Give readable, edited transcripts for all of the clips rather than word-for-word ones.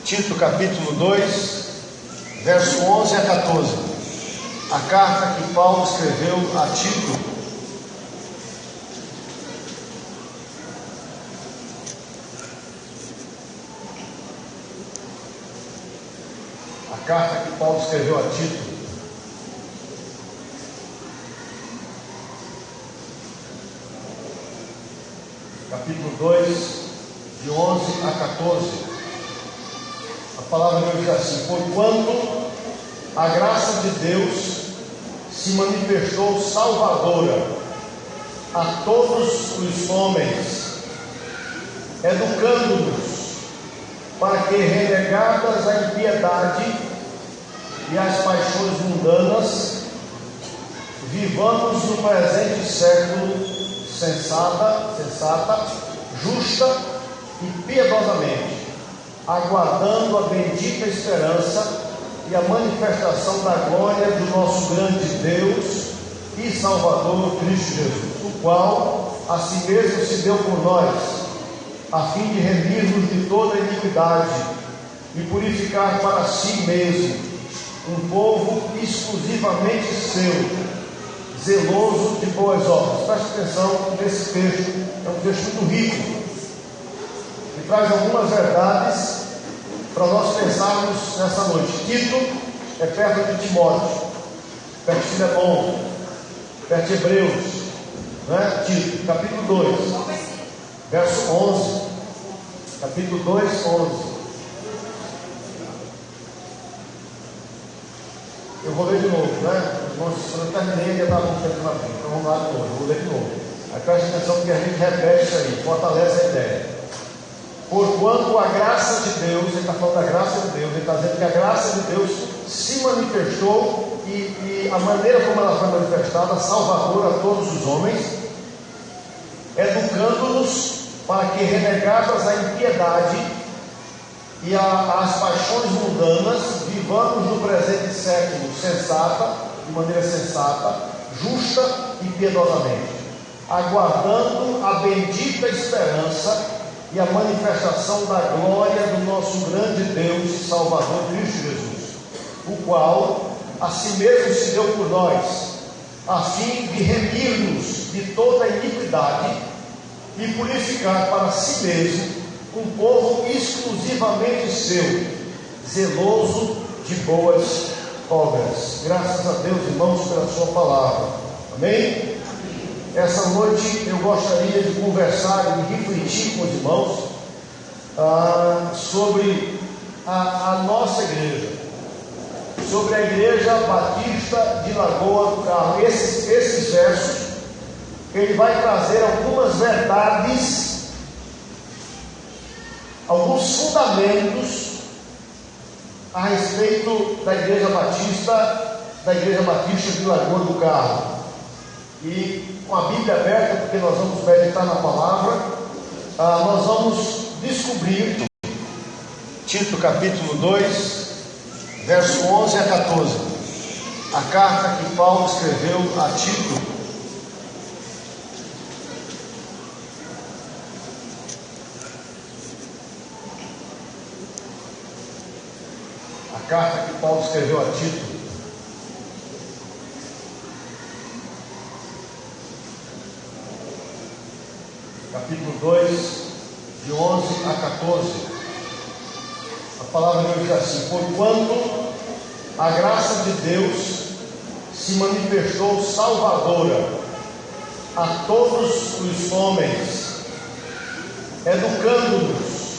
Tito capítulo 2, verso 11 a 14. A carta que Paulo escreveu a Tito. A carta que Paulo escreveu a Tito. Capítulo 2, de 11 a 14. A palavra de Deus diz assim: porquanto a graça de Deus se manifestou salvadora a todos os homens, educando-nos para que, renegadas a impiedade e as paixões mundanas, vivamos no presente século sensata, justa e piedosamente, aguardando a bendita esperança e a manifestação da glória do nosso grande Deus e Salvador Cristo Jesus, o qual a si mesmo se deu por nós, a fim de remir-nos de toda iniquidade e purificar para si mesmo um povo exclusivamente seu, zeloso de boas obras. Preste atenção nesse texto, é um texto muito rico, que traz algumas verdades para nós pensarmos nessa noite. Tito é perto de Timóteo, perto de Filemão, perto de Hebreus, né? Tito, capítulo 2, verso 11. Capítulo 2, 11. Eu vou ler de novo, né? Se eu terminei, já estava um tempo na frente. Então vamos lá de novo, eu vou ler de novo. Aí preste atenção, porque a gente repete isso aí, fortalece a ideia. Porquanto a graça de Deus, ele está falando da graça de Deus, ele está dizendo que a graça de Deus se manifestou e a maneira como ela foi manifestada, salvadora a todos os homens, educando-nos para que, renegadas a impiedade e as paixões mundanas, vivamos no presente século de maneira sensata, justa e piedosamente, aguardando a bendita esperança e a manifestação da glória do nosso grande Deus e Salvador Cristo Jesus, o qual a si mesmo se deu por nós, a fim de remir-nos de toda a iniquidade e purificar para si mesmo um povo exclusivamente seu, zeloso de boas obras. Graças a Deus, irmãos, pela sua palavra. Amém? Essa noite eu gostaria de conversar e de refletir com os irmãos sobre a nossa igreja, sobre a Igreja Batista de Lagoa do Carmo. Esses versos, ele vai trazer algumas verdades, alguns fundamentos a respeito da Igreja Batista de Lagoa do Carmo. E com a Bíblia aberta, porque nós vamos meditar na palavra, nós vamos descobrir Tito capítulo 2, verso 11 a 14. A carta que Paulo escreveu a Tito. A carta que Paulo escreveu a Tito. Capítulo 2, de 11 a 14. A palavra de Deus diz assim: porquanto a graça de Deus se manifestou salvadora a todos os homens, educando-nos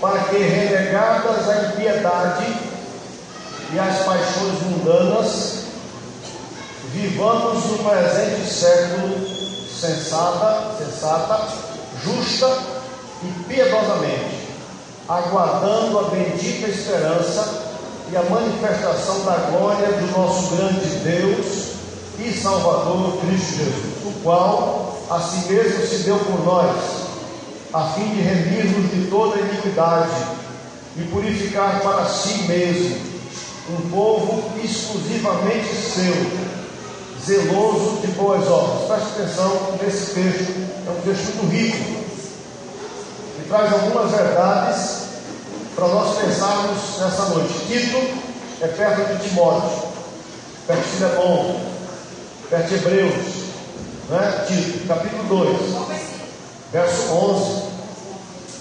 para que, renegadas a impiedade e as paixões mundanas, vivamos no presente século sensata, justa e piedosamente, aguardando a bendita esperança e a manifestação da glória do nosso grande Deus e Salvador Cristo Jesus, o qual a si mesmo se deu por nós, a fim de remir-nos de toda a iniquidade e purificar para si mesmo um povo exclusivamente seu, zeloso de boas obras. Preste atenção nesse texto, é um texto muito rico, que traz algumas verdades para nós pensarmos pensarmos nessa noite. Tito é perto de Timóteo, perto de Filemão, perto de Hebreus, né? Tito, capítulo 2, verso 11.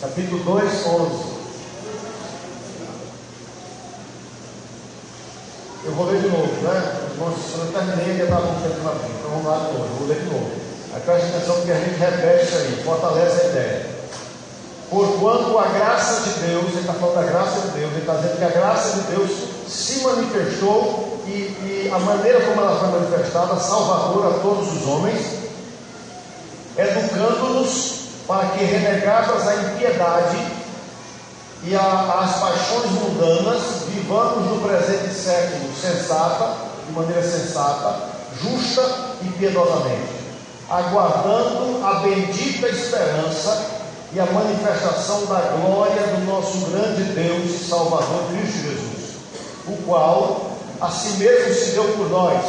Capítulo 2, 11. Eu vou ler de novo, né? Irmãos, eu terminei e já estava um tempo na frente, então vamos lá de novo, eu vou ler de novo. Aí preste atenção porque a gente repete isso aí, fortalece a ideia. Porquanto a graça de Deus, ele está falando da graça de Deus, ele está dizendo que a graça de Deus se manifestou e a maneira como ela foi manifestada, salvadora a todos os homens, educando-nos para que, renegadas a impiedade e as paixões mundanas, vivamos no presente século de maneira sensata, justa e piedosamente, aguardando a bendita esperança e a manifestação da glória do nosso grande Deus e Salvador Cristo Jesus, o qual a si mesmo se deu por nós,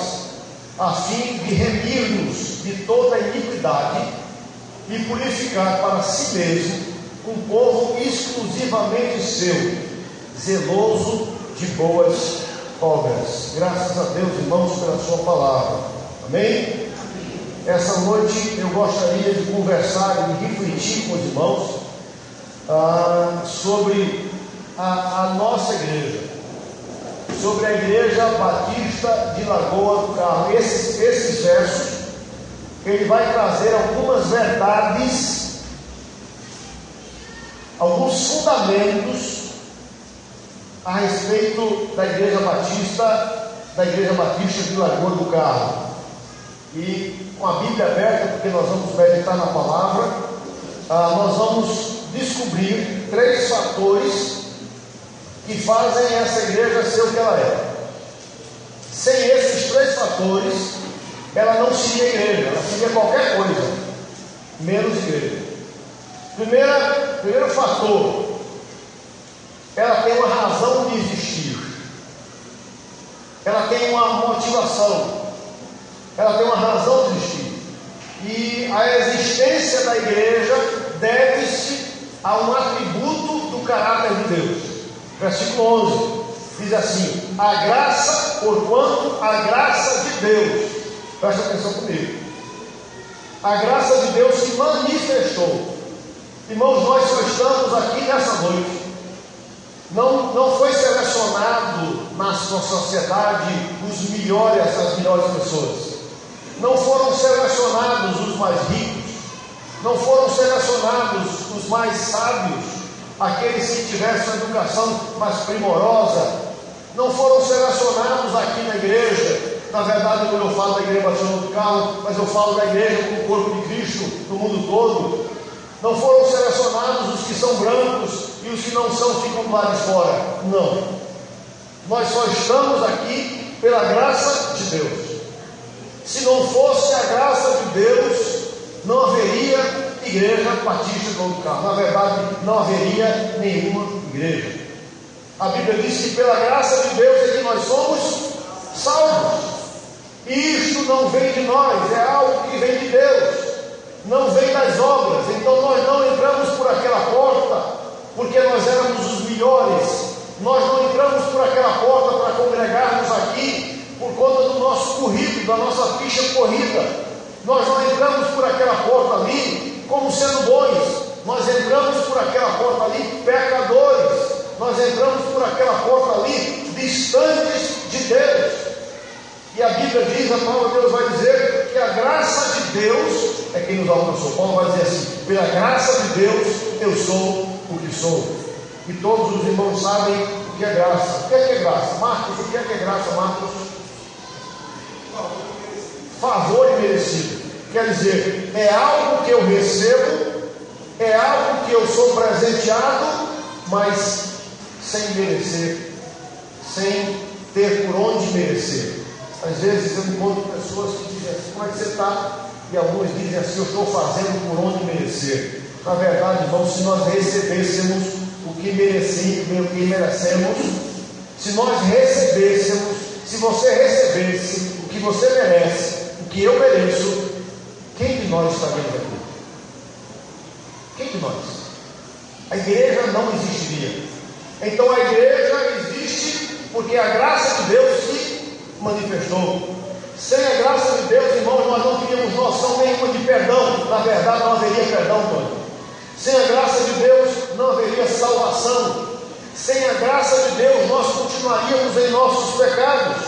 a fim de remir-nos de toda iniquidade e purificar para si mesmo um povo exclusivamente seu, zeloso de boas obras. Graças a Deus, irmãos, pela sua palavra. Amém? Essa noite eu gostaria de conversar e de refletir com os irmãos sobre a nossa igreja, sobre a Igreja Batista de Lagoa do Carmo. Esses versos, ele vai trazer algumas verdades, alguns fundamentos a respeito da Igreja Batista de Lagoa do Carmo. E com a Bíblia aberta, porque nós vamos meditar na palavra, nós vamos descobrir 3 fatores que fazem essa igreja ser o que ela é. Sem esses 3 fatores, ela não seria igreja, ela seria qualquer coisa, menos igreja. Primeiro fator, ela tem uma razão de existir, ela tem uma motivação, ela tem uma razão de existir, e a existência da igreja deve-se a um atributo do caráter de Deus. Versículo 11 diz assim: a graça, porquanto a graça de Deus, presta atenção comigo, a graça de Deus se manifestou. Irmãos, nós só estamos aqui nessa noite. Não foi selecionado na sua sociedade as melhores pessoas. Não foram selecionados os mais ricos. Não foram selecionados os mais sábios, aqueles que tivessem uma educação mais primorosa. Não foram selecionados aqui na igreja. Na verdade, quando eu falo da Igreja Batista do Carmo, mas eu falo da igreja como o corpo de Cristo no mundo todo. Não foram selecionados os que são brancos e os que não são ficam do lado de fora. Não. Nós só estamos aqui pela graça de Deus. Se não fosse a graça de Deus, não haveria Igreja Batista do Carmo. Na verdade, não haveria nenhuma igreja. A Bíblia diz que pela graça de Deus é que nós somos salvos. E isto não vem de nós, é algo que vem de Deus. Não vem das obras. Então nós não entramos por aquela porta porque nós éramos os melhores. Nós não entramos por aquela porta para congregarmos aqui por conta do nosso currículo, da nossa ficha corrida. Nós não entramos por aquela porta ali como sendo bons. Nós entramos por aquela porta ali pecadores. Nós entramos por aquela porta ali distantes de Deus. E a Bíblia diz, a palavra de Deus vai dizer que a graça de Deus é quem nos alcançou. Paulo vai dizer assim: pela graça de Deus eu sou o que sou. E todos os irmãos sabem o que é graça. O que é graça? Marcos, o que é graça, Marcos? Favor imerecido. Quer dizer, é algo que eu recebo, é algo que eu sou presenteado, mas sem merecer, sem ter por onde merecer. Às vezes eu encontro pessoas que dizem assim: como é que você está? E alguns dizem assim: eu estou fazendo por onde merecer. Na verdade, irmãos, se nós recebêssemos o que merecemos, se nós recebêssemos, se você recebesse o que você merece, o que eu mereço, quem de nós estaríamos aqui? Quem de nós? A igreja não existiria. Então a igreja porque a graça de Deus se manifestou. Sem a graça de Deus, irmãos, nós não teríamos noção nenhuma de perdão. Na verdade, não haveria perdão, Tony. Sem a graça de Deus, não haveria salvação. Sem a graça de Deus, nós continuaríamos em nossos pecados.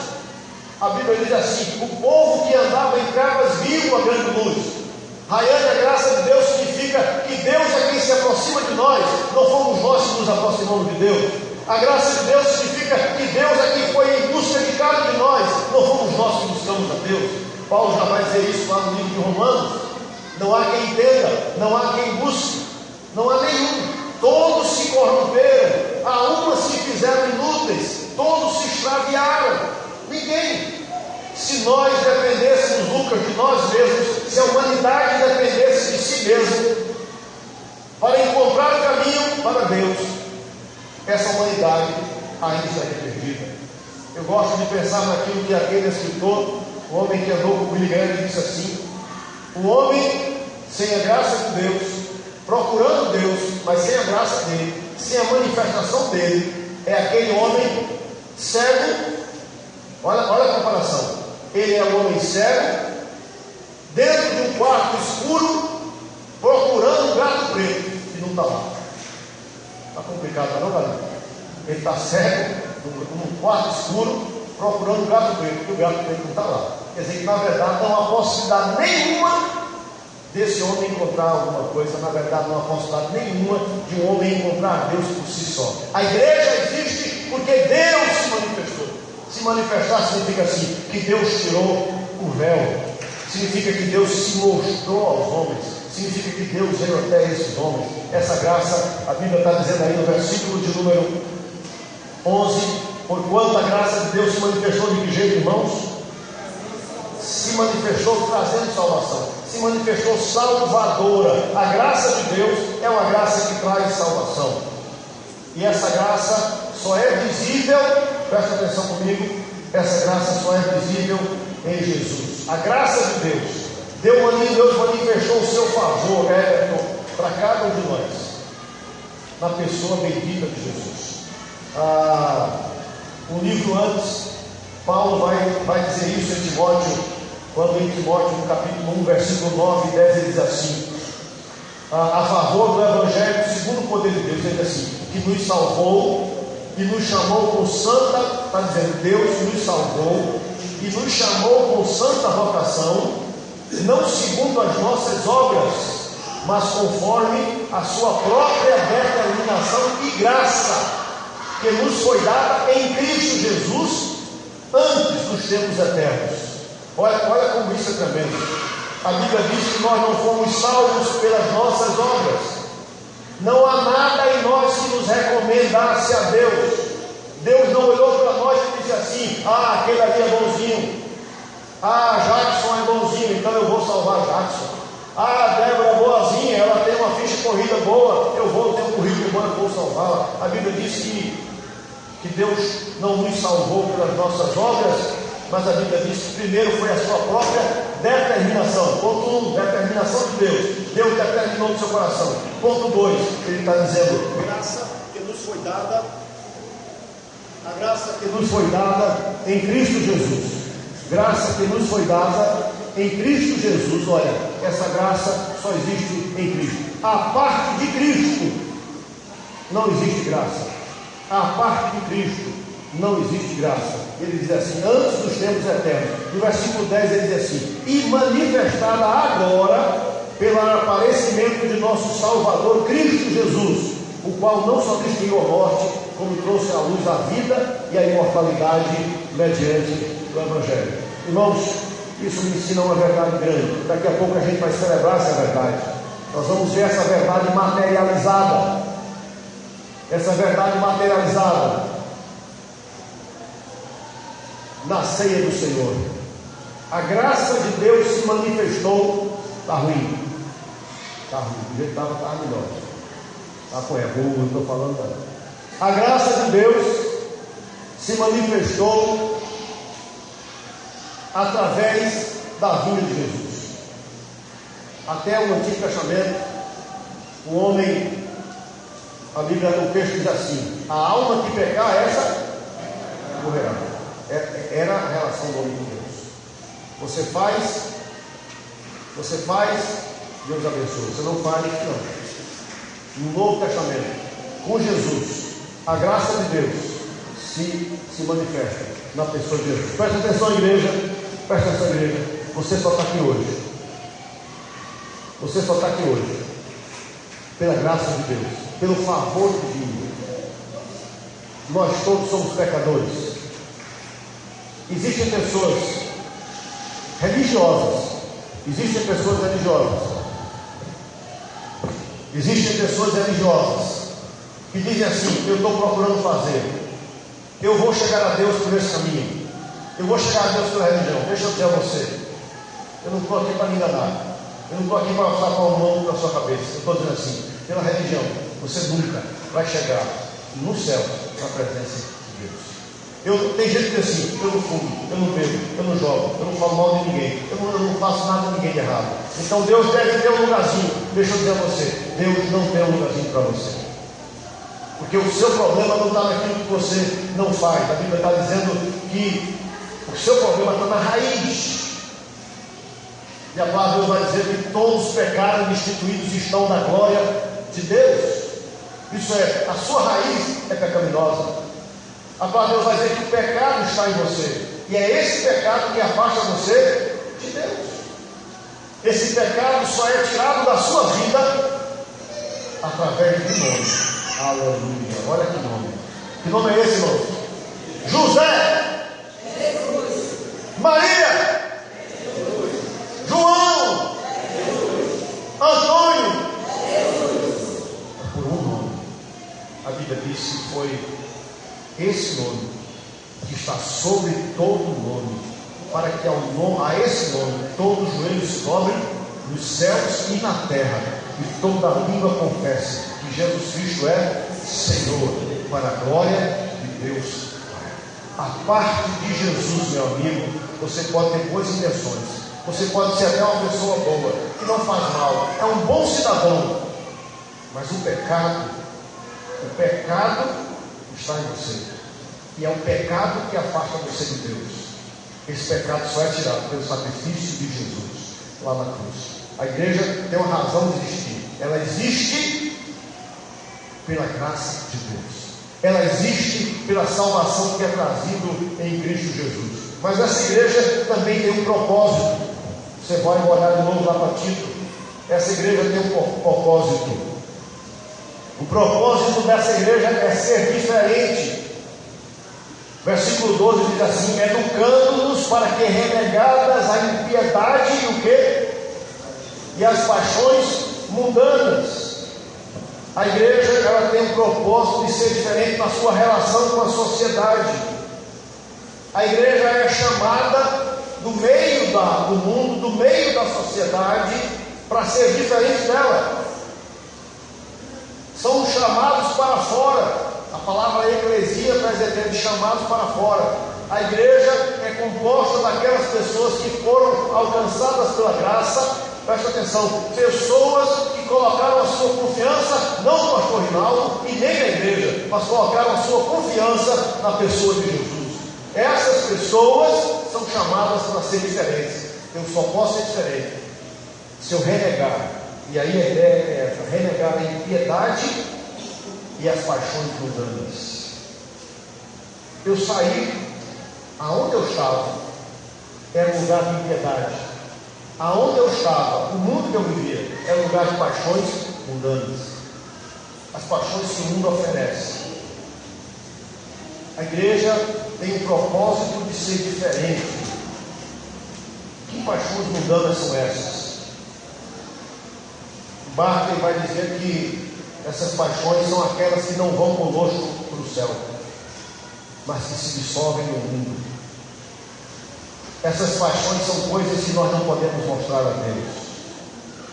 A Bíblia diz assim: o povo que andava em trevas viu a grande luz. Raiane, a graça de Deus significa que Deus é quem se aproxima de nós, não fomos nós que nos aproximamos de Deus. A graça de Deus significa que Deus é quem foi em busca de cada de nós, não fomos nós que buscamos a Deus. Paulo já vai dizer isso lá no livro de Romanos. Não há quem entenda, não há quem busque, não há nenhum. Todos se corromperam, a uma se fizeram inúteis, todos se extraviaram. Ninguém. Se nós dependêssemos, Lucas, de nós mesmos, se a humanidade dependesse de si mesmo para encontrar o caminho para Deus, essa humanidade ainda estaria perdida. Eu gosto de pensar naquilo que aquele escritor, o homem que andou com o Billy Graham, disse assim: o homem sem a graça de Deus, procurando Deus, mas sem a graça dele, sem a manifestação dele, é aquele homem cego. Olha a comparação. Ele é um homem cego, dentro de um quarto escuro, procurando um gato preto, e não está lá. Está complicado, não, galera? Ele está cego, num quarto escuro, procurando um gato preto, e o gato preto não está lá. Quer dizer que, na verdade, não há possibilidade nenhuma desse homem encontrar alguma coisa. Na verdade, não há possibilidade nenhuma de um homem encontrar Deus por si só. A igreja existe porque Deus se manifestou. Se manifestar significa assim, que Deus tirou o véu, significa que Deus se mostrou aos homens, significa que Deus veio até esses homens. Essa graça, a Bíblia está dizendo aí no versículo de número 11: porquanto a graça de Deus se manifestou de que jeito, irmãos? Se manifestou trazendo salvação, se manifestou salvadora. A graça de Deus é uma graça que traz salvação, e essa graça só é visível, presta atenção comigo, essa graça só é visível em Jesus. A graça de Deus, Deus manifestou o seu favor, para cada um de nós, na pessoa bendita de Jesus. Um livro antes, Paulo vai dizer isso em Timóteo, quando em Timóteo, no capítulo 1, versículo 9 e 10, ele diz assim, a favor do Evangelho, segundo o poder de Deus, ele diz assim, que nos salvou e nos chamou com santa, está dizendo, Deus nos salvou e nos chamou com santa vocação, não segundo as nossas obras, mas conforme a sua própria determinação e graça, que nos foi dada em Cristo Jesus, antes dos tempos eternos. Olha como isso é tremendo. A Bíblia diz que nós não fomos salvos pelas nossas obras. Não há nada em nós que nos recomendasse a Deus. Deus não olhou para nós e disse assim: aquele ali é bonzinho, Jackson é bonzinho, então eu vou salvar Jackson. Débora é boazinha, ela tem uma ficha de corrida boa, eu vou ter um currículo bom, eu vou salvá-la. A Bíblia diz que Deus não nos salvou pelas nossas obras, mas a Bíblia diz que primeiro foi a sua própria determinação. Ponto 1, determinação de Deus. Deus determinou no seu coração. Ponto 2, ele está dizendo, graça que nos foi dada, a graça que nos foi dada em Cristo Jesus. Graça que nos foi dada em Cristo Jesus. Olha, essa graça só existe em Cristo. A parte de Cristo não existe graça. A parte de Cristo não existe graça. Ele diz assim, antes dos tempos eternos. No versículo 10 ele diz assim, e manifestada agora pelo aparecimento de nosso Salvador Cristo Jesus, o qual não só destruiu a morte, como trouxe à luz a vida e a imortalidade mediante o Evangelho. Irmãos, isso me ensina uma verdade grande. Daqui a pouco a gente vai celebrar essa verdade. Nós vamos ver essa verdade materializada. Essa verdade materializada na ceia do Senhor. A graça de Deus se manifestou. Está ruim. Está ruim. Do jeito que estava melhor. Está com erro, não estou falando nada. A graça de Deus se manifestou através da vinda de Jesus. Até o Antigo Testamento, o homem, a Bíblia, o texto diz assim: a alma que pecar, essa correrá. Era a relação do homem com Deus. Você faz, Deus abençoa. Você não faz, não. No Novo Testamento, com Jesus, a graça de Deus se manifesta na pessoa de Jesus. Presta atenção, igreja. Presta atenção, igreja. Você só está aqui hoje. Você só está aqui hoje pela graça de Deus, pelo favor divino. Nós todos somos pecadores. Existem pessoas religiosas. Existem pessoas religiosas que dizem assim: eu estou procurando fazer, eu vou chegar a Deus por esse caminho, eu vou chegar a Deus pela religião. Deixa eu dizer a você, eu não estou aqui para me enganar, eu não estou aqui para passar para o mão na sua cabeça. Eu estou dizendo assim: pela religião você nunca vai chegar no céu na presença de Deus. Tem gente que diz assim: eu não fumo, eu não bebo, eu não jogo, eu não falo mal de ninguém, eu não faço nada de ninguém de errado. Então Deus deve ter um lugarzinho. Deixa eu dizer a você, Deus não tem um lugarzinho para você. Porque o seu problema não está naquilo que você não faz. A Bíblia está dizendo que o seu problema está na raiz. E a palavra de Deus vai dizer que todos os pecados instituídos estão na glória de Deus. Isso é, a sua raiz é pecaminosa. A palavra de Deus vai dizer que o pecado está em você. E é esse pecado que afasta você de Deus. Esse pecado só é tirado da sua vida através de um nome. Aleluia. Olha que nome. Que nome é esse, irmão? José. Jesus. Maria. Jesus. João. Jesus. Antônio. Jesus. Por um nome. A Bíblia diz que foi esse nome que está sobre todo nome, para que a esse nome todos os joelhos se dobrem nos céus e na terra, e toda língua confesse que Jesus Cristo é Senhor, para a glória de Deus Pai. A parte de Jesus, meu amigo, você pode ter boas intenções, você pode ser até uma pessoa boa, que não faz mal, é um bom cidadão, mas o pecado está em você, e é o pecado que afasta você de Deus. Esse pecado só é tirado pelo sacrifício de Jesus lá na cruz. A igreja tem uma razão de existir. Ela existe pela graça de Deus, ela existe pela salvação que é trazido em Cristo Jesus. Mas essa igreja também tem um propósito. Você vai olhar de novo lá para Tito. Essa igreja tem um propósito. O propósito dessa igreja é ser diferente. Versículo 12 diz assim: educando-nos para que, renegadas a impiedade e o quê? E as paixões mundanas. A igreja, ela tem um propósito de ser diferente na sua relação com a sociedade. A igreja é chamada do meio do mundo, do meio da sociedade, para ser diferente dela. São chamados para fora. A palavra eclesia está dizendo chamados para fora. A igreja é composta daquelas pessoas que foram alcançadas pela graça. Presta atenção, pessoas que colocaram a sua confiança não no pastor Rinaldo e nem na igreja, mas colocaram a sua confiança na pessoa de Jesus. Essas pessoas são chamadas para ser diferentes. Eu só posso ser diferente se eu renegar. E aí a ideia é essa: renegar a impiedade e as paixões mundanas. Eu saí, aonde eu estava era um lugar de impiedade. Aonde eu estava, o mundo que eu vivia, era um lugar de paixões mundanas. As paixões que o mundo oferece. A igreja tem o propósito de ser diferente. Que paixões mundanas são essas? Barclay vai dizer que essas paixões são aquelas que não vão conosco para o céu, mas que se dissolvem no mundo. Essas paixões são coisas que nós não podemos mostrar a Deus.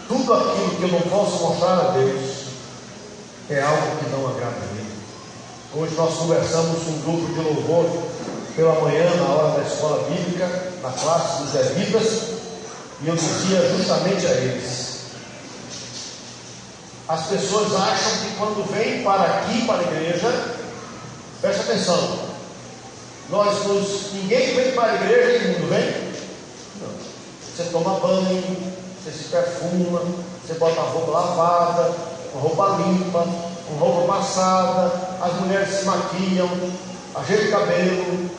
Tudo aquilo que eu não posso mostrar a Deus é algo que não agrada a Ele. Hoje nós conversamos com um grupo de louvor pela manhã, na hora da escola bíblica, na classe dos levitas, e eu dizia justamente a eles: as pessoas acham que quando vêm para aqui, para a igreja, presta atenção, Ninguém vem para a igreja e mundo vem? Não. Você toma banho, você se perfuma, você bota a roupa lavada, uma roupa limpa, uma roupa passada, as mulheres se maquiam, ajeita o cabelo,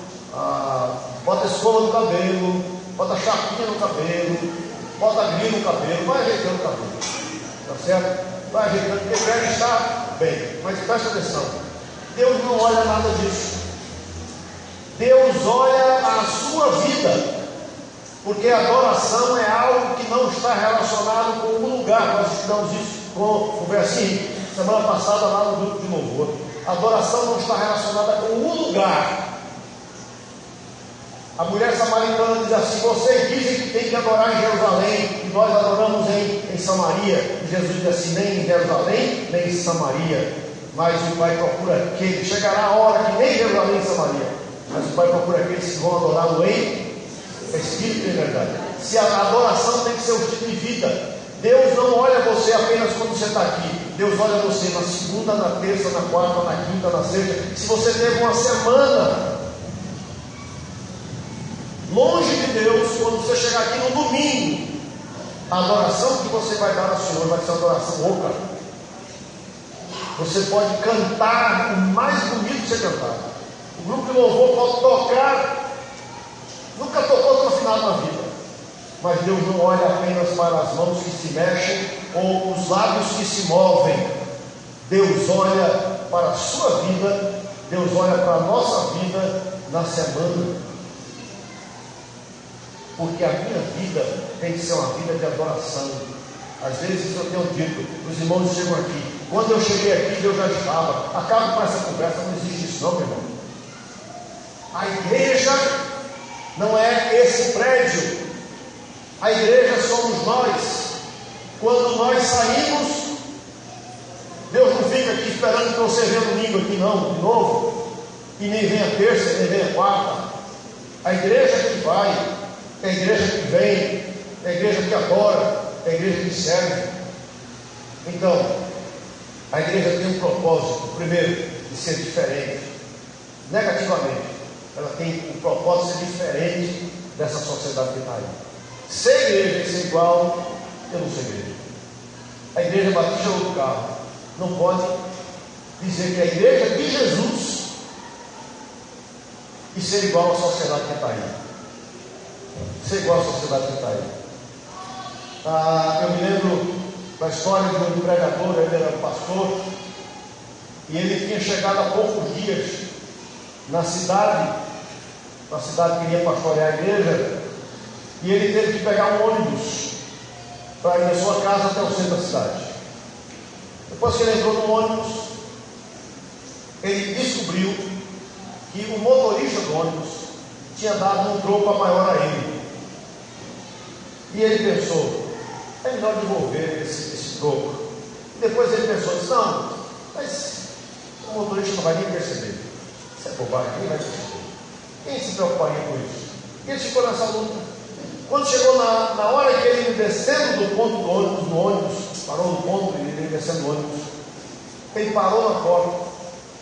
bota escova no cabelo, bota chapinha no cabelo, bota grilho no cabelo, vai ajeitando o cabelo, tá certo? Vai ajeitando, porque quer estar bem. Mas presta atenção, Deus não olha nada disso. Deus olha a sua vida, porque a adoração é algo que não está relacionado com o lugar. Nós estudamos isso com o versinho semana passada lá no grupo de louvor. A adoração não está relacionada com o lugar. A mulher samaritana diz assim: vocês dizem que tem que adorar em Jerusalém, e nós adoramos em Samaria. E Jesus diz assim: nem em Jerusalém, nem em Samaria, mas o Pai procura aqueles. Chegará a hora que nem Jerusalém nem Samaria, mas o Pai procura aqueles que vão adorá-lo em espírito e em verdade. Se a adoração tem que ser um tipo de vida. Deus não olha você apenas quando você está aqui. Deus olha você na segunda, na terça, na quarta, na quinta, na sexta. Se você teve uma semana longe de Deus, quando você chegar aqui no domingo, a adoração que você vai dar ao Senhor vai ser uma adoração rouca. Você pode cantar o mais bonito que você cantar. O grupo de louvor pode tocar, nunca tocou tão afinado na vida. Mas Deus não olha apenas para as mãos que se mexem ou os lábios que se movem. Deus olha para a sua vida, Deus olha para a nossa vida na semana. Porque a minha vida tem que ser uma vida de adoração. Às vezes eu tenho dito, os irmãos chegam aqui, quando eu cheguei aqui Deus já estava. Acaba com essa conversa, não existe isso não, meu irmão. A igreja não é esse prédio. A igreja somos nós. Quando nós saímos, Deus não fica aqui esperando que você venha domingo aqui não, de novo. E nem vem a terça, nem vem a quarta. A igreja que vai, é a igreja que vem, é a igreja que adora, é a igreja que serve. Então, a igreja tem um propósito, primeiro, de ser diferente. Negativamente, ela tem um propósito de ser diferente dessa sociedade que está aí. Ser igreja e ser igual, eu não sou igreja. A igreja Batista do Carro não pode dizer que é a igreja de Jesus e ser igual à sociedade que está aí. Ser igual à sociedade que está aí. Eu me lembro da história de um pregador. Ele era um pastor e ele tinha chegado há poucos dias na cidade que iria pastorear a igreja, e ele teve que pegar um ônibus para ir da sua casa até o centro da cidade. Depois que ele entrou no ônibus, ele descobriu que o motorista do ônibus tinha dado um troco maior a ele. E ele pensou: é melhor devolver esse troco. E depois ele pensou: não, mas o motorista não vai nem perceber. Isso é bobagem, quem vai perceber? Quem se preocuparia com isso? E ele ficou nessa luta. Quando chegou na hora que ele descendo do ponto do ônibus, no ônibus, parou no ponto e ele descendo do ônibus, ele parou na porta,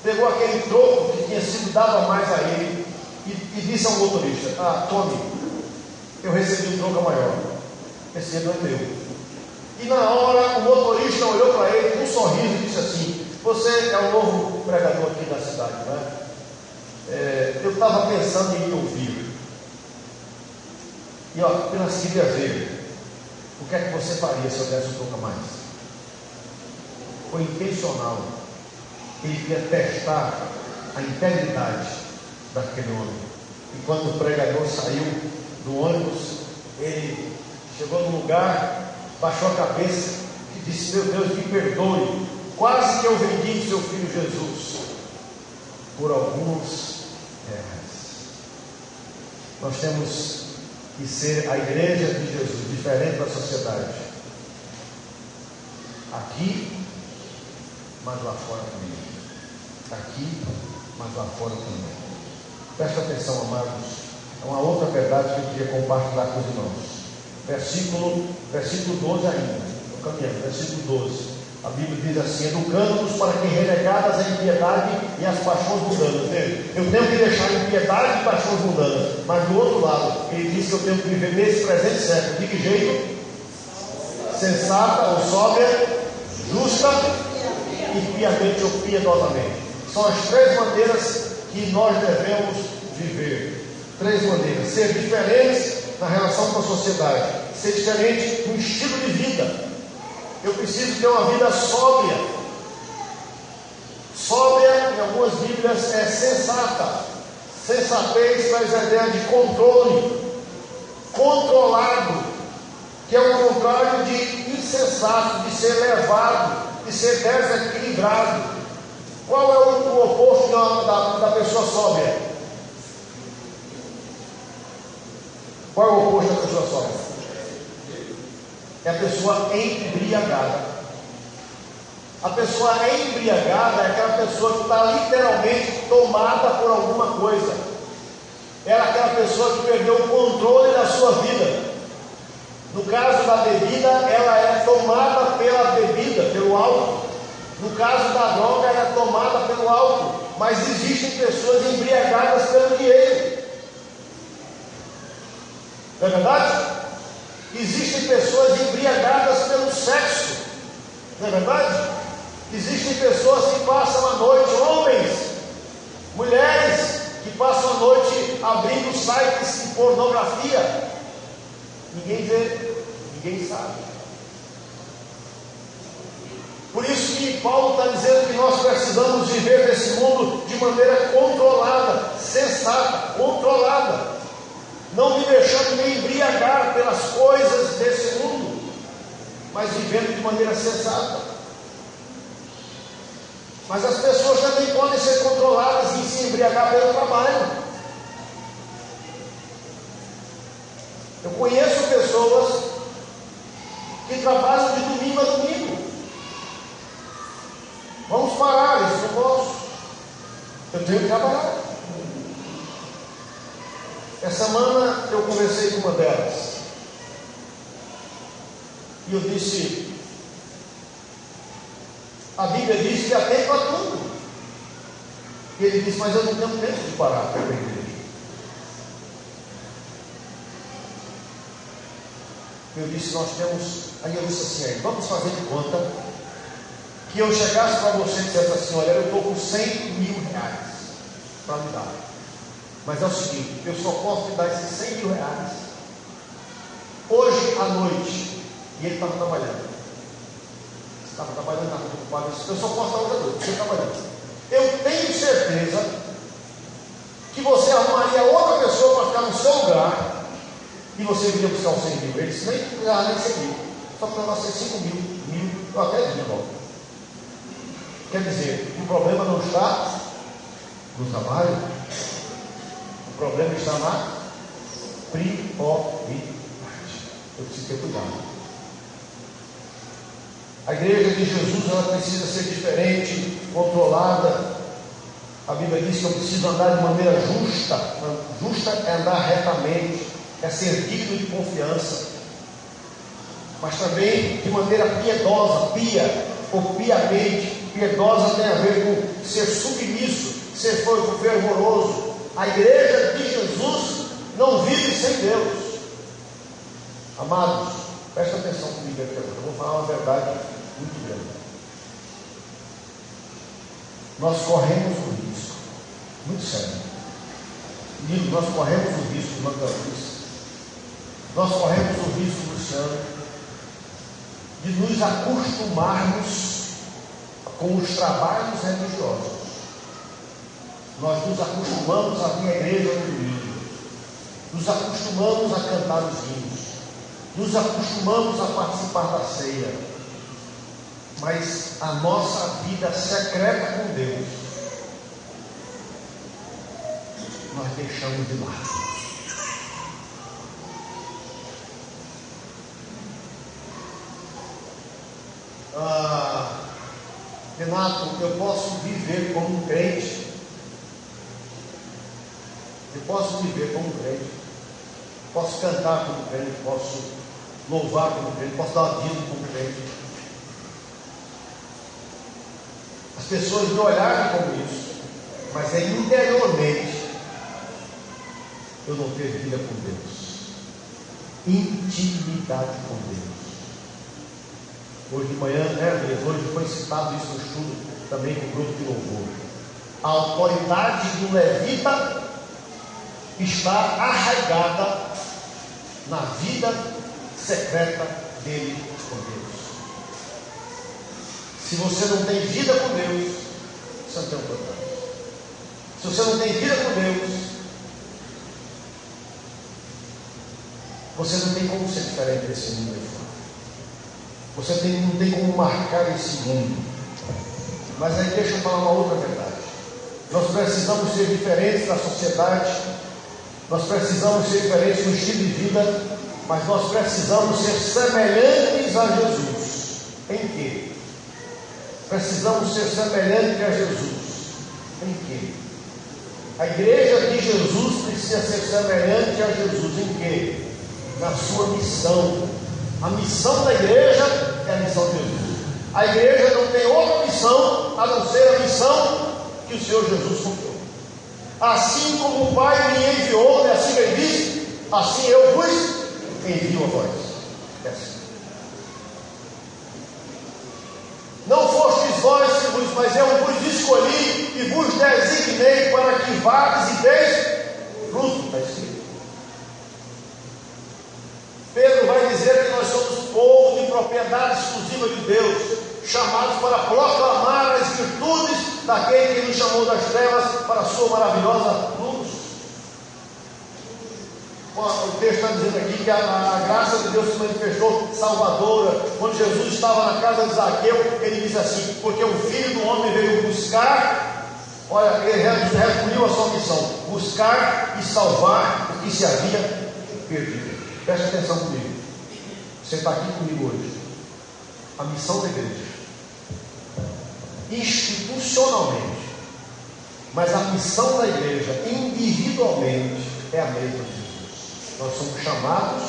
pegou aquele troco que tinha sido dado a mais a ele e disse ao motorista: tome, eu recebi um troco maior, esse não é meu. E na hora o motorista olhou para ele com um sorriso e disse assim: você é o novo pregador aqui da cidade, não é? Eu estava pensando em me ouvir. E apenas queria ver o que é que você faria se eu desse um pouco a mais. Foi intencional. Ele queria testar a integridade daquele homem. E quando o pregador saiu do ônibus, ele chegou no lugar, baixou a cabeça e disse: meu Deus, me perdoe, quase que eu vendi o seu filho Jesus por alguns reais. Nós temos que ser a igreja de Jesus, diferente da sociedade. Aqui, mas lá fora também. Aqui, mas lá fora também. Presta atenção, amados. É uma outra verdade que eu queria compartilhar com os irmãos. Versículo 12 ainda. Estou caminhando. Versículo 12. A Bíblia diz assim: educando-nos para que renegadas a impiedade e as paixões mundanas. Eu tenho que deixar a impiedade e paixões mundanas, mas do outro lado, ele diz que eu tenho que viver nesse presente século. De que jeito? Sensata ou sóbria, justa e piamente ou piedosamente. São as três maneiras que nós devemos viver. Três maneiras: ser diferentes na relação com a sociedade, ser diferente no estilo de vida. Eu preciso ter uma vida sóbria. Sóbria, em algumas Bíblias, é sensata. Sensatez traz a ideia de controle, controlado, que é o contrário de insensato, de ser levado, de ser desequilibrado. Qual é o oposto da pessoa sóbria? Qual é o oposto da pessoa sóbria? É a pessoa embriagada. A pessoa embriagada é aquela pessoa que está literalmente tomada por alguma coisa. Ela é aquela pessoa que perdeu o controle da sua vida. No caso da bebida, ela é tomada pela bebida, pelo álcool. No caso da droga, ela é tomada pelo álcool. Mas existem pessoas embriagadas pelo dinheiro. Não é verdade? Existem pessoas embriagadas pelo sexo. Não é verdade? Existem pessoas que passam a noite, homens, mulheres, que passam a noite abrindo sites de pornografia. Ninguém vê, ninguém sabe. Por isso que Paulo está dizendo que nós precisamos viver nesse mundo de maneira controlada, sensata, controlada. Não me deixando me embriagar pelas coisas desse mundo, mas vivendo de maneira sensata. Mas as pessoas também podem ser controladas e se embriagar pelo trabalho. Eu conheço pessoas que trabalham de domingo a domingo. Vamos parar, isso não posso. Eu tenho que trabalhar. Essa semana eu conversei com uma delas e eu disse: a Bíblia diz que há tempo para tudo. E ele disse: mas eu não tenho tempo de parar para a igreja. Eu disse: nós temos. Aí eu disse assim: vamos fazer de conta que eu chegasse para você e dissesse assim: olha, eu estou com 100 mil reais para me dar. Mas é o seguinte, eu só posso te dar esses 100 mil reais hoje à noite. E ele estava trabalhando. Estava trabalhando, estava ocupado. Eu só posso dar hoje à noite, você trabalhando. Eu tenho certeza que você arrumaria outra pessoa para ficar no seu lugar e você viria buscar os 100 mil. Ele disse: nem 100 mil. Só para nós ser 5 mil, eu até digo logo. Quer dizer, o problema não está no trabalho. O problema está na prioridade. Eu preciso ter cuidado. A igreja de Jesus, ela precisa ser diferente, controlada. A Bíblia diz que eu preciso andar de maneira justa. Justa é andar retamente, é ser digno de confiança, mas também de maneira piedosa. Pia ou piamente. Piedosa tem a ver com ser submisso, ser fervoroso. A igreja de Jesus não vive sem Deus. Amados, presta atenção comigo aqui agora. Eu vou falar uma verdade muito grande. Nós corremos um risco muito sério. Lindo, nós corremos o risco, irmã Clarice. Nós corremos o risco, Luciano, de nos acostumarmos com os trabalhos religiosos. Nós nos acostumamos a vir à igreja no domingo, nos acostumamos a cantar os hinos, nos acostumamos a participar da ceia, mas a nossa vida secreta com Deus nós deixamos de lado. Renato, eu posso viver como um crente. Eu posso viver como crente, posso cantar como crente, posso louvar como crente, posso dar dízimo como crente, as pessoas me olharem como isso, mas é interiormente eu não ter vida com Deus, intimidade com Deus. Hoje de manhã, hoje foi citado isso no estudo também com o grupo de louvor. A autoridade do levita está arraigada na vida secreta dele com Deus. Se você não tem vida com Deus, você não tem autoridade. Se você não tem vida com Deus, você não tem como ser diferente desse mundo aí fora. Você não tem como marcar esse mundo. Mas aí deixa eu falar uma outra verdade. Nós precisamos ser diferentes da sociedade, nós precisamos ser diferentes no estilo de vida, mas nós precisamos ser semelhantes a Jesus. Em quê? Precisamos ser semelhantes a Jesus. Em quê? A igreja de Jesus precisa ser semelhante a Jesus. Em quê? Na sua missão. A missão da igreja é a missão de Jesus. A igreja não tem outra missão a não ser a missão que o Senhor Jesus cumpriu. Assim como o Pai me enviou, assim que ele disse, assim eu vos envio a vós. É assim. Não fostes vós, mas eu vos escolhi e vos designei para que vades e deis fruto. Está escrito. Pedro vai dizer que nós somos povo de propriedade exclusiva de Deus, chamados para proclamar as virtudes daquele que nos chamou das trevas para a sua maravilhosa luz. O texto está dizendo aqui que a graça de Deus se manifestou salvadora. Quando Jesus estava na casa de Zaqueu, ele diz assim: porque o Filho do Homem veio buscar, olha, ele resumiu a sua missão: buscar e salvar o que se havia perdido. Preste atenção comigo. Você está aqui comigo hoje. A missão da igreja, institucionalmente, mas a missão da igreja, individualmente, é a mesma de Jesus. Nós somos chamados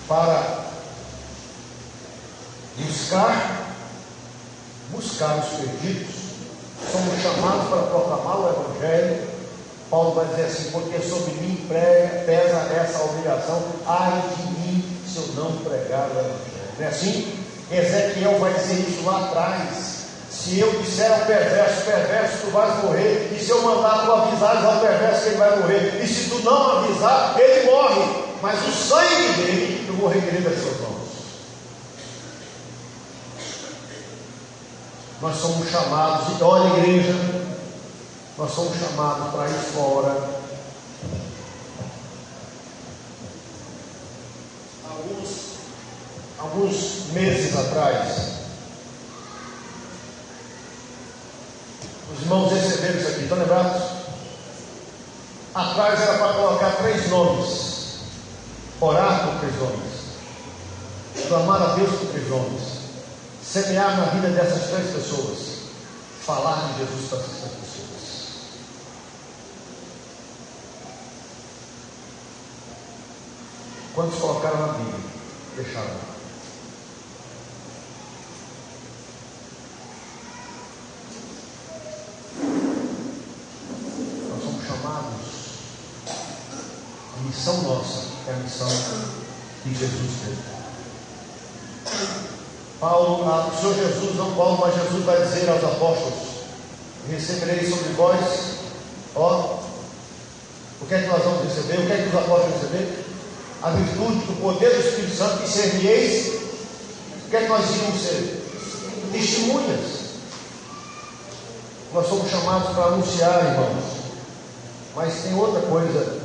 para buscar os perdidos. Somos chamados para proclamar o Evangelho. Paulo vai dizer assim: porque sobre mim pesa essa obrigação, ai de mim se eu não pregar o Evangelho. Não é assim? Ezequiel vai dizer isso lá atrás: se eu disser ao perverso, perverso, tu vais morrer, e se eu mandar tu avisares ao perverso que ele vai morrer, e se tu não avisar, ele morre, mas o sangue dele eu vou requerer das suas mãos. Nós somos chamados, e olha, igreja, nós somos chamados para ir fora. Alguns meses atrás, os irmãos receberam isso aqui, estão lembrados? Atrás era para colocar 3 nomes, orar por 3 nomes, clamar a Deus por 3 nomes, semear na vida dessas 3 pessoas, falar de Jesus para essas 3 pessoas. Quantos colocaram na Bíblia? Deixaram. A missão nossa é a missão que Jesus teve. O Senhor Jesus, não Paulo, mas Jesus vai dizer aos apóstolos: receberei sobre vós, o que é que nós vamos receber? O que é que os apóstolos vão receber? A virtude do poder do Espírito Santo, que ser-me-eis. O que é que nós íamos ser? Testemunhas. Nós somos chamados para anunciar, irmãos. Mas tem outra coisa,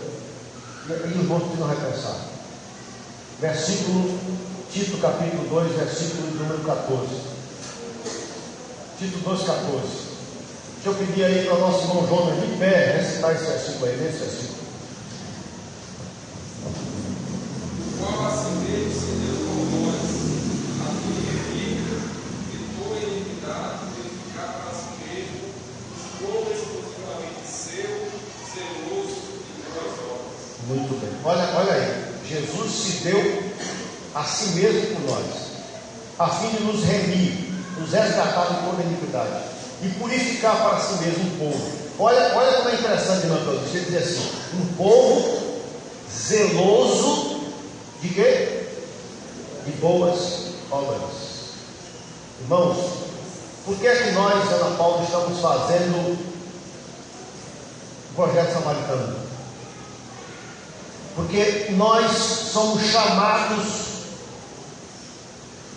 e os irmãos precisam repensar. Tito capítulo 2, versículo número 14. Tito 2, 14. Deixa eu pedir aí para o nosso irmão Jonas, de pé, recitar esse versículo aí, nesse versículo. Qual assim mesmo se Deus com nós, a minha vida, e tua iniquidade, purificar para si mesmo, como exclusivamente seu, zeloso e boas obras. Muito bem. Olha aí. Jesus se deu a si mesmo por nós, a fim de nos remir, nos resgatar de toda iniquidade e purificar para si mesmo um povo. Olha como é interessante, irmão, você dizer assim: um povo zeloso de quê? De boas obras. Irmãos, por que é que nós, Ana Paula, estamos fazendo o projeto samaritano? Porque nós somos chamados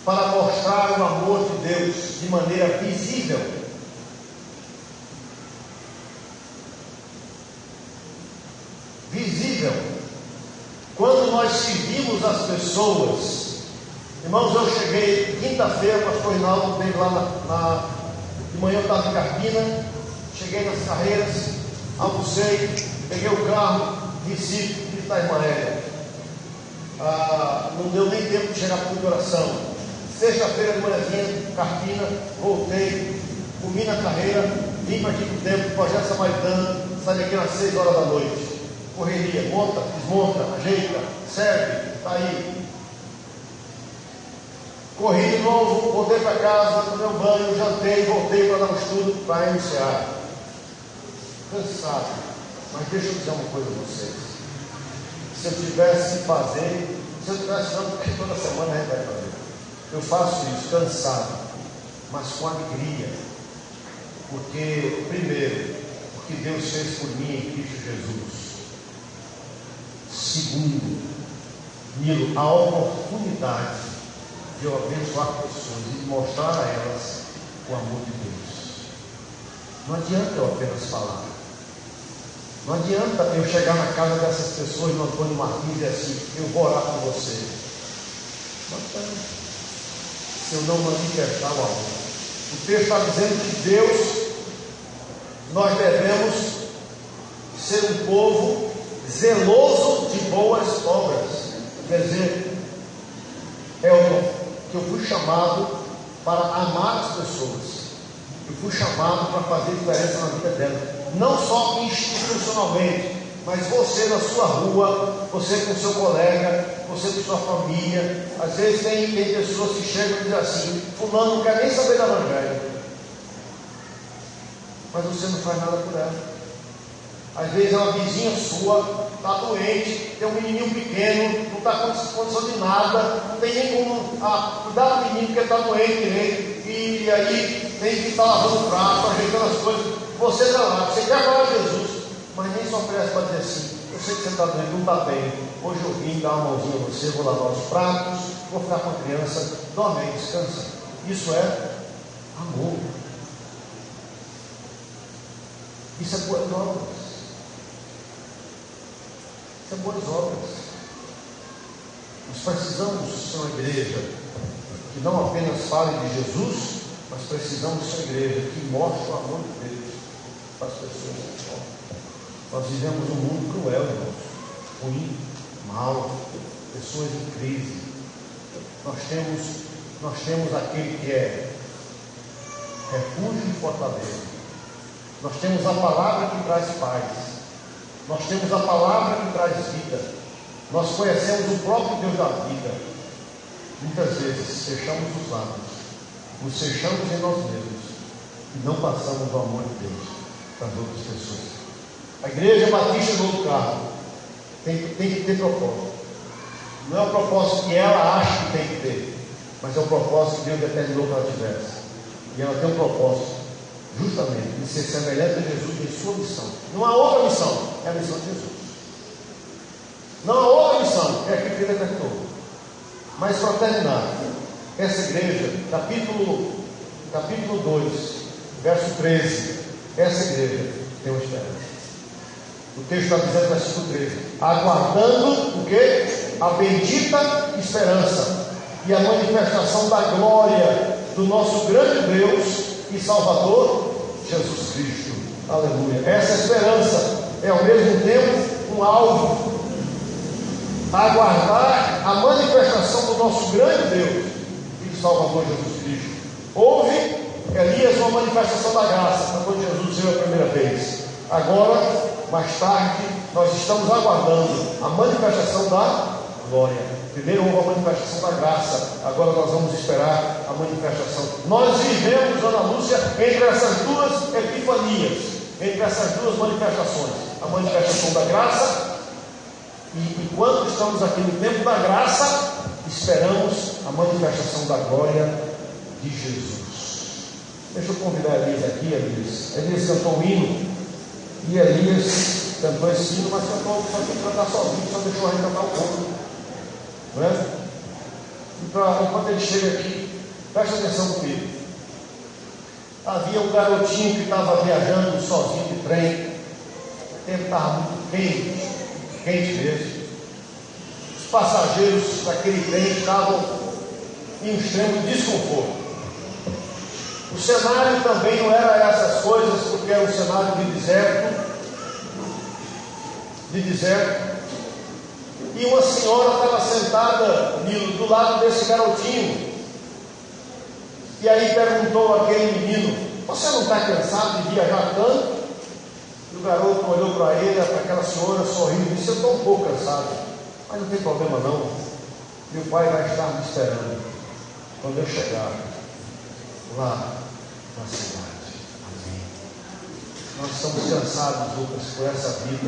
para mostrar o amor de Deus de maneira visível. Visível. Quando nós servimos as pessoas, irmãos, eu cheguei quinta-feira, o pastor Rinaldo veio lá de manhã, eu estava em Carpina, cheguei nas Carreiras, almocei, peguei o carro, desci de Itaimaié. Não deu nem tempo de chegar para a oração. Sexta-feira de manhãzinha, Carpina, voltei, comi na carreira, vim para aqui para o templo, projeto samaritano, saí daqui às 6 horas da noite. Correria, monta, desmonta, ajeita, serve, está aí. Corri de novo, voltei para casa, tomei um banho, jantei, voltei para dar um estudo para iniciar. Cansado, mas deixa eu dizer uma coisa a vocês. Se eu tivesse que fazer, se eu tivesse fazendo, porque toda semana a gente vai fazer. Eu faço isso, cansado, mas com alegria. Porque, primeiro, o que Deus fez por mim em Cristo Jesus. Segundo, Nilo, a oportunidade de eu abençoar pessoas e de mostrar a elas o amor de Deus. Não adianta eu apenas falar. Não adianta eu chegar na casa dessas pessoas no Antônio Martins e dizer assim: eu vou orar por você. Não adianta. Se eu não manifestar o amor. O texto está dizendo que Deus, nós devemos ser um povo zeloso de boas obras. Quer dizer, que eu fui chamado para amar as pessoas. Eu fui chamado para fazer diferença na vida delas. Não só institucionalmente, mas você na sua rua, você com seu colega, você com sua família. Às vezes tem pessoas que chegam e dizem assim: fulano não quer nem saber do evangelho, mas você não faz nada por ela. Às vezes é uma vizinha sua, está doente, tem um menininho pequeno, não está com condição de nada, não tem nem como cuidar do menino porque está doente direito, e aí tem que estar lavando o prato, ajeitando as coisas. Você está lá, você quer falar de Jesus, mas nem se oferece para dizer assim: eu sei que você está doente, não está bem, hoje eu vim dar uma mãozinha a você, vou lavar os pratos, vou ficar com a criança, dorme aí, descansa. Isso é amor. Isso é boas obras. Isso é boas obras. Nós precisamos ser uma igreja que não apenas fale de Jesus, mas precisamos ser uma igreja que mostre o amor de Deus para as pessoas. Nós vivemos um mundo cruel, irmãos, ruim, mau, pessoas em crise. Nós temos aquele que é refúgio e fortaleza. Nós temos a palavra que traz paz. Nós temos a palavra que traz vida. Nós conhecemos o próprio Deus da vida. Muitas vezes fechamos os lábios, nos fechamos em nós mesmos e não passamos o amor de Deus para as outras pessoas. A Igreja Batista do Novo Carmo tem que ter propósito. Não é o propósito que ela acha que tem que ter, mas é o propósito que Deus determinou que ela tivesse. E ela tem um propósito justamente de ser semelhante a Jesus em sua missão. Não há outra missão, é a missão de Jesus. Não há outra missão, é a que ele determinou. Mas para terminar, essa igreja, capítulo 2, verso 13, essa igreja tem uma esperança. O texto está dizendo, versículo 13: aguardando o quê? A bendita esperança e a manifestação da glória do nosso grande Deus e Salvador, Jesus Cristo. Aleluia. Essa esperança é ao mesmo tempo um alvo. Aguardar a manifestação do nosso grande Deus e do Salvador Jesus Cristo. Houve, Elias, uma manifestação da graça quando Jesus veio a primeira vez. Agora, mais tarde, nós estamos aguardando a manifestação da glória. Primeiro houve a manifestação da graça, agora nós vamos esperar a manifestação. Nós vivemos, Ana Lúcia, entre essas duas epifanias, entre essas duas manifestações. A manifestação da graça, e enquanto estamos aqui no tempo da graça, esperamos a manifestação da glória de Jesus. Deixa eu convidar Elias aqui, Elias. Elias cantou um hino, e Elias cantou esse hino, mas cantou só que cantar sozinho, só deixou a gente cantar um pouco. Não é? E enquanto ele chega aqui, presta atenção comigo. Havia um garotinho que estava viajando sozinho de trem. O tempo estava muito quente mesmo. Os passageiros daquele trem estavam em um extremo desconforto. O cenário também não era essas coisas, porque era um cenário de deserto. E uma senhora estava sentada do lado desse garotinho. E aí perguntou àquele menino: você não está cansado de viajar tanto? E o garoto olhou para ele, para aquela senhora, sorriu e disse: eu estou um pouco cansado, mas não tem problema não. Meu pai vai estar me esperando quando eu chegar lá na cidade. Amém. Nós estamos cansados, Lucas, por essa vida,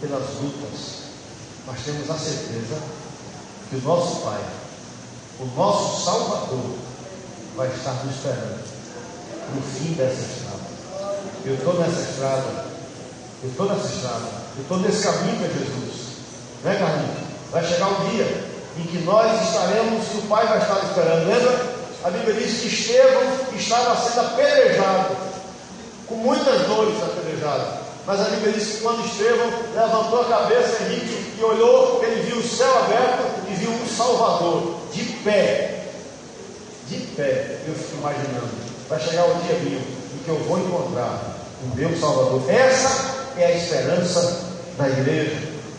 pelas lutas, mas temos a certeza que o nosso Pai, o nosso Salvador, vai estar nos esperando no fim dessa estrada. Eu estou nessa estrada, eu estou nesse caminho para Jesus, né, Carlinhos? Vai chegar um dia em que nós estaremos, que o Pai vai estar esperando. Lembra? A Bíblia diz que Estevão estava sendo apedrejado, com muitas dores apedrejado. Mas a Bíblia diz que quando Estevão levantou a cabeça, Henrique, e olhou, ele viu o céu aberto e viu um Salvador de pé. De pé. Eu fico imaginando, vai chegar o dia meu em que eu vou encontrar o meu Salvador. Essa é a esperança da igreja.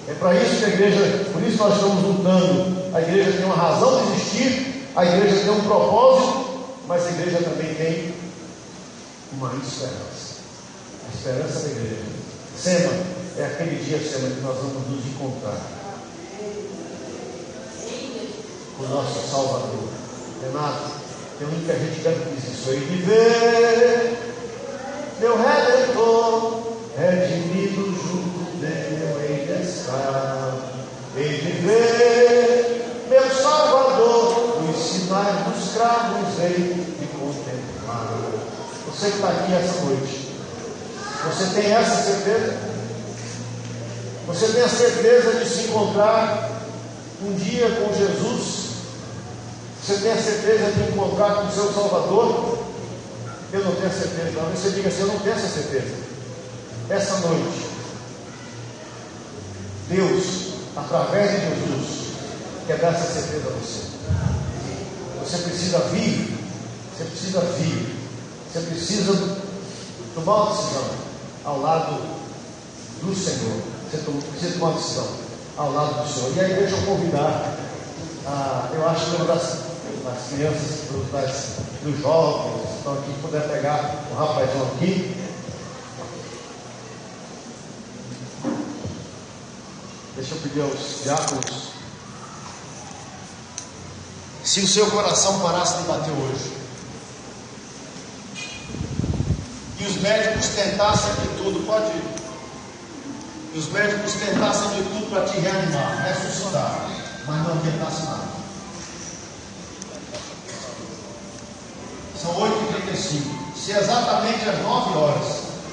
É para isso que a igreja, por isso nós estamos lutando. A igreja tem uma razão de existir, a igreja tem um propósito, mas a igreja também tem uma esperança. A esperança da igreja. Sema, é aquele dia, Sema, que nós vamos nos encontrar com o nosso Salvador. Renato, tem um que a gente canta que diz isso aí: viver, meu Redentor, redimido junto dele, ele está. Em viver, meu Salvador, os sinais dos cravos hei de contemplar. Você que está aqui essa noite, você tem essa certeza? Você tem a certeza de se encontrar um dia com Jesus? Você tem a certeza de encontrar com o seu Salvador? Eu não tenho a certeza. Talvez você diga assim: eu não tenho essa certeza. Essa noite, Deus, através de Jesus, quer dar essa certeza a você. Você precisa vir. Você precisa tomar uma decisão ao lado do Senhor. Você precisa tomar uma decisão ao lado do Senhor. E aí deixa eu convidar, eu acho que das crianças, dos jovens que estão aqui, puder pegar o rapazão aqui. Deixa eu pedir aos diáconos, se o seu coração parasse de bater hoje, e os médicos tentassem de tudo, pode ir, e os médicos tentassem de tudo para te reanimar, ressuscitar, mas não tentassem nada. São 8h35, se exatamente às 9 horas